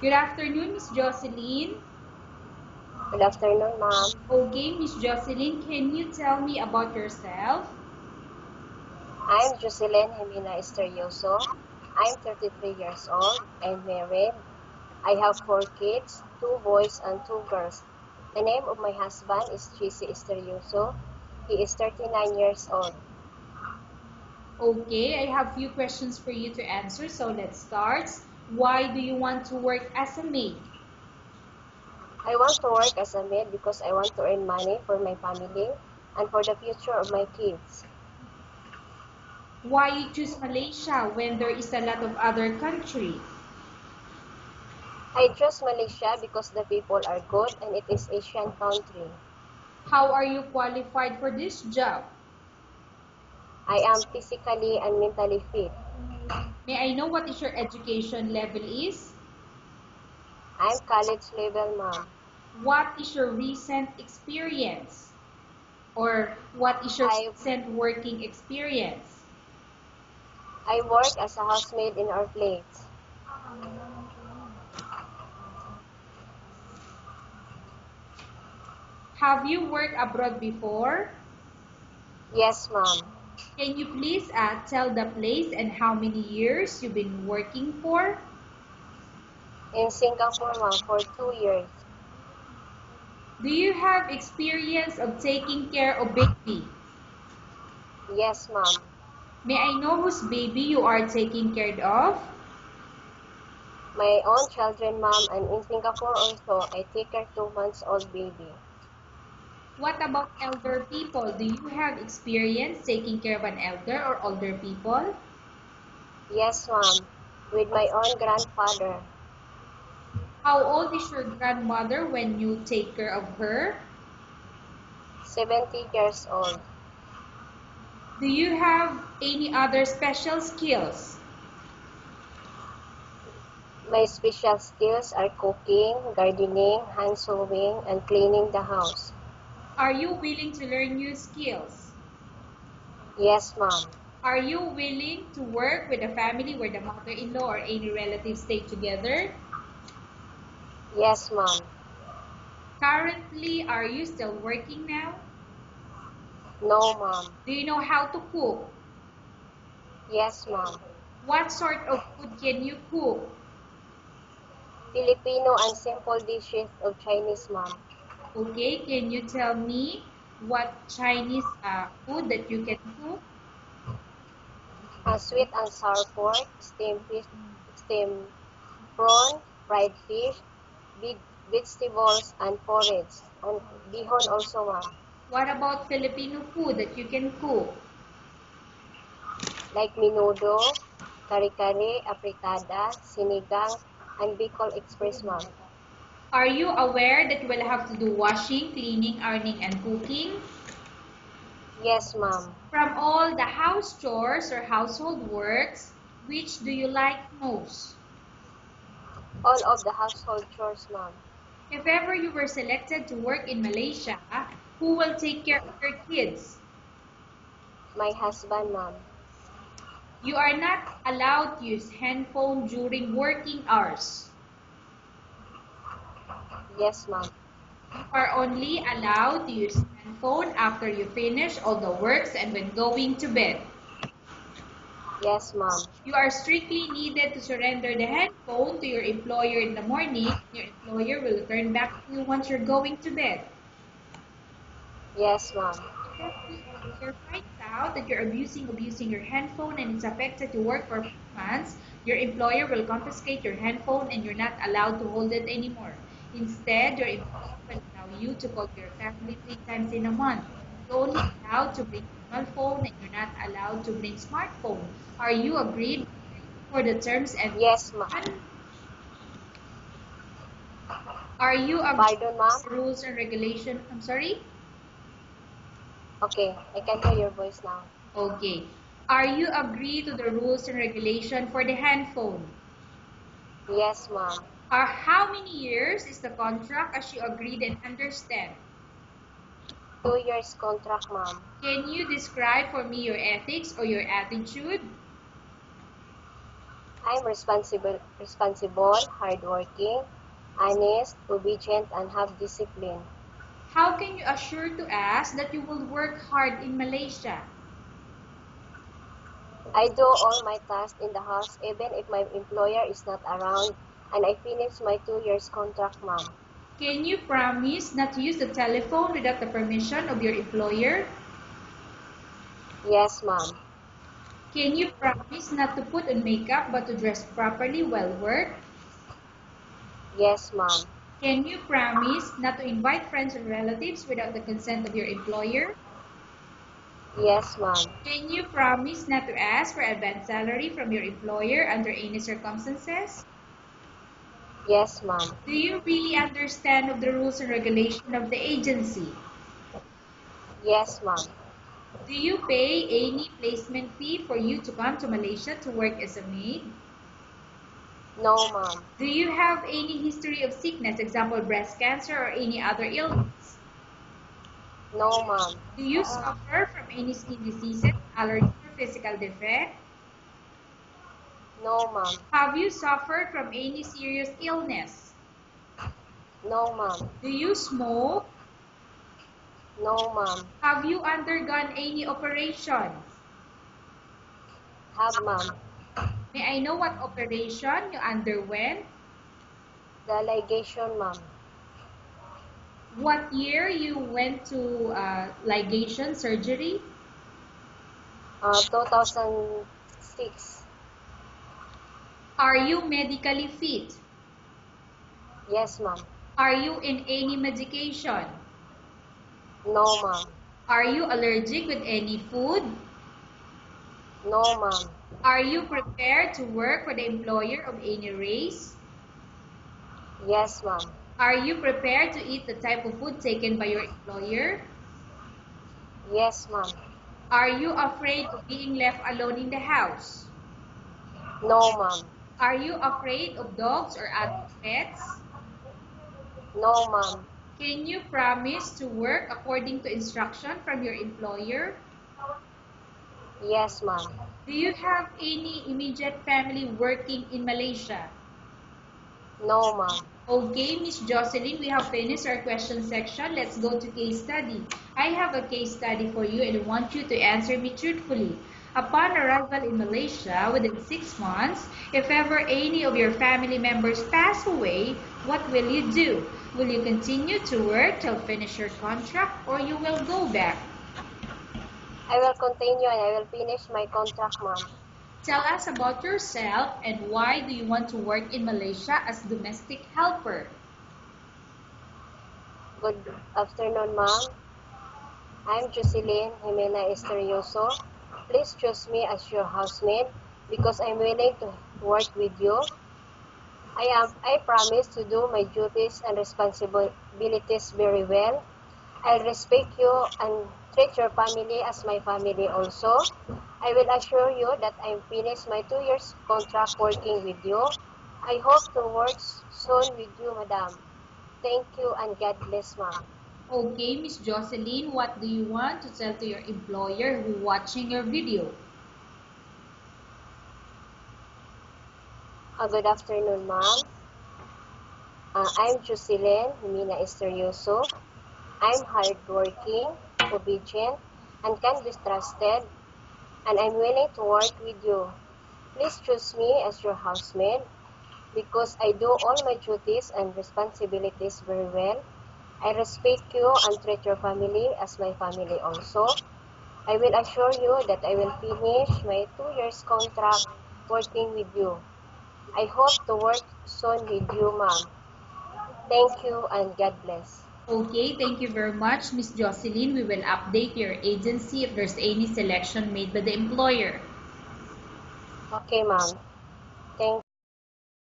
Good afternoon, Miss Jocelyn. Good afternoon, ma'am. Okay, Miss Jocelyn, can you tell me about yourself? I'm Jocelyn Jimena Esterioso. I'm 33 years old and married. I have 4 kids, 2 boys and 2 girls. The name of my husband is Chisi Esterioso. He is 39 years old. Okay, I have few questions for you to answer, so let's start. Why do you want to work as a maid? I want to work as a maid because I want to earn money for my family and for the future of my kids. Why you choose Malaysia when there is a lot of other country? I chose Malaysia because the people are good and it is Asian country. How are you qualified for this job? I am physically and mentally fit. May I know what is your education level is? I'm college level, ma'am. What is your recent experience? Or what is your I recent working experience? I work as a housemaid in our place. Have you worked abroad before? Yes, ma'am. Can you please tell the place and how many years you've been working for? In Singapore, ma'am, for 2 years. Do you have experience of taking care of baby? Yes, ma'am. May I know whose baby you are taking care of? My own children, ma'am, and in Singapore also, I take care 2 months old baby. What about elder people? Do you have experience taking care of an elder or older people? Yes, ma'am. With my own grandfather. How old is your grandmother when you take care of her? 70 years old. Do you have any other special skills? My special skills are cooking, gardening, hand sewing, and cleaning the house. Are you willing to learn new skills? Yes, ma'am. Are you willing to work with a family where the mother-in-law or any relatives stay together? Yes, ma'am. Currently, are you still working now? No, ma'am. Do you know how to cook? Yes, ma'am. What sort of food can you cook? Filipino and simple dishes of Chinese, ma'am. Okay, can you tell me what Chinese food that you can cook? Sweet and sour pork, steamed fish, steamed prawn, fried fish, big vegetables, and porridge. And bihon also, ma'am. What about Filipino food that you can cook? Like menudo, kare-kare, afritada, sinigang, and Bicol Express, ma'am. Are you aware that you will have to do washing, cleaning, ironing, and cooking? Yes, ma'am. From all the house chores or household works, which do you like most? All of the household chores, ma'am. If ever you were selected to work in Malaysia, who will take care of your kids? My husband, ma'am. You are not allowed to use handphone during working hours. Yes, ma'am. You are only allowed to use handphone after you finish all the works and when going to bed. Yes, ma'am. You are strictly needed to surrender the handphone to your employer in the morning. Your employer will return back to you once you're going to bed. Yes, ma'am. If your finds out that you're abusing your handphone and it's affected your work performance, your employer will confiscate your handphone and you're not allowed to hold it anymore. Instead, your employer will allow you to call your family 3 times in a month. You're only allowed to bring normal phone and you're not allowed to bring smartphone. Are you agreed for the terms and Yes, ma'am. conditions? Are you agreed Pardon, ma'am? to the rules and regulation? I'm sorry? Okay, I can hear your voice now. Okay. Are you agree to the rules and regulation for the handphone? Yes, ma'am. How many years is the contract as you agreed and understand? 2 years contract, ma'am. Can you describe for me your ethics or your attitude? I'm responsible, hardworking, honest, obedient, and have discipline. How can you assure to us that you will work hard in Malaysia? I do all my tasks in the house even if my employer is not around, and I finish my 2 years contract, ma'am. Can you promise not to use the telephone without the permission of your employer? Yes, ma'am. Can you promise not to put on makeup but to dress properly while work? Yes, ma'am. Can you promise not to invite friends or relatives without the consent of your employer? Yes, ma'am. Can you promise not to ask for advance salary from your employer under any circumstances? Yes, ma'am. Do you really understand of the rules and regulation of the agency? Yes, ma'am. Do you pay any placement fee for you to come to Malaysia to work as a maid? No, ma'am. Do you have any history of sickness, example breast cancer or any other illness? No, ma'am. Do you suffer from any skin diseases, allergy, or physical defect? No, ma'am. Have you suffered from any serious illness? No, ma'am. Do you smoke? No, ma'am. Have you undergone any operations? Have, ma'am. May I know what operation you underwent? The ligation, ma'am. What year you went to ligation surgery? 2006. Are you medically fit? Yes, ma'am. Are you in any medication? No, ma'am. Are you allergic with any food? No, ma'am. Are you prepared to work for the employer of any race? Yes, ma'am. Are you prepared to eat the type of food taken by your employer? Yes, ma'am. Are you afraid of being left alone in the house? No, ma'am. Are you afraid of dogs or other pets? No, ma'am. Can you promise to work according to instruction from your employer? Yes, ma'am. Do you have any immediate family working in Malaysia? No, ma'am. Okay, Miss Jocelyn, we have finished our question section. Let's go to case study. I have a case study for you and I want you to answer me truthfully. Upon arrival in Malaysia within 6 months, if ever any of your family members pass away, what will you do? Will you continue to work till finish your contract or you will go back? I will continue and I will finish my contract, ma'am. Tell us about yourself and why do you want to work in Malaysia as domestic helper? Good afternoon, ma'am. I'm Jocelyn Jimena Esterioso. Please choose me as your housemaid because I'm willing to work with you. I promise to do my duties and responsibilities very well. I'll respect you and treat your family as my family also. I will assure you that I'm finished my 2 years contract working with you. I hope to work soon with you, madam. Thank you and God bless, ma'am. Okay, Miss Jocelyn, what do you want to tell to your employer who watching your video? Good afternoon, ma'am. I'm Jocelyn Jimena Esterioso. I'm hardworking, obedient, and can be trusted, and I'm willing to work with you. Please choose me as your housemaid because I do all my duties and responsibilities very well. I respect you and treat your family as my family also. I will assure you that I will finish my 2 years contract working with you. I hope to work soon with you, ma'am. Thank you and God bless. Okay, thank you very much, Miss Jocelyn. We will update your agency if there's any selection made by the employer. Okay, ma'am.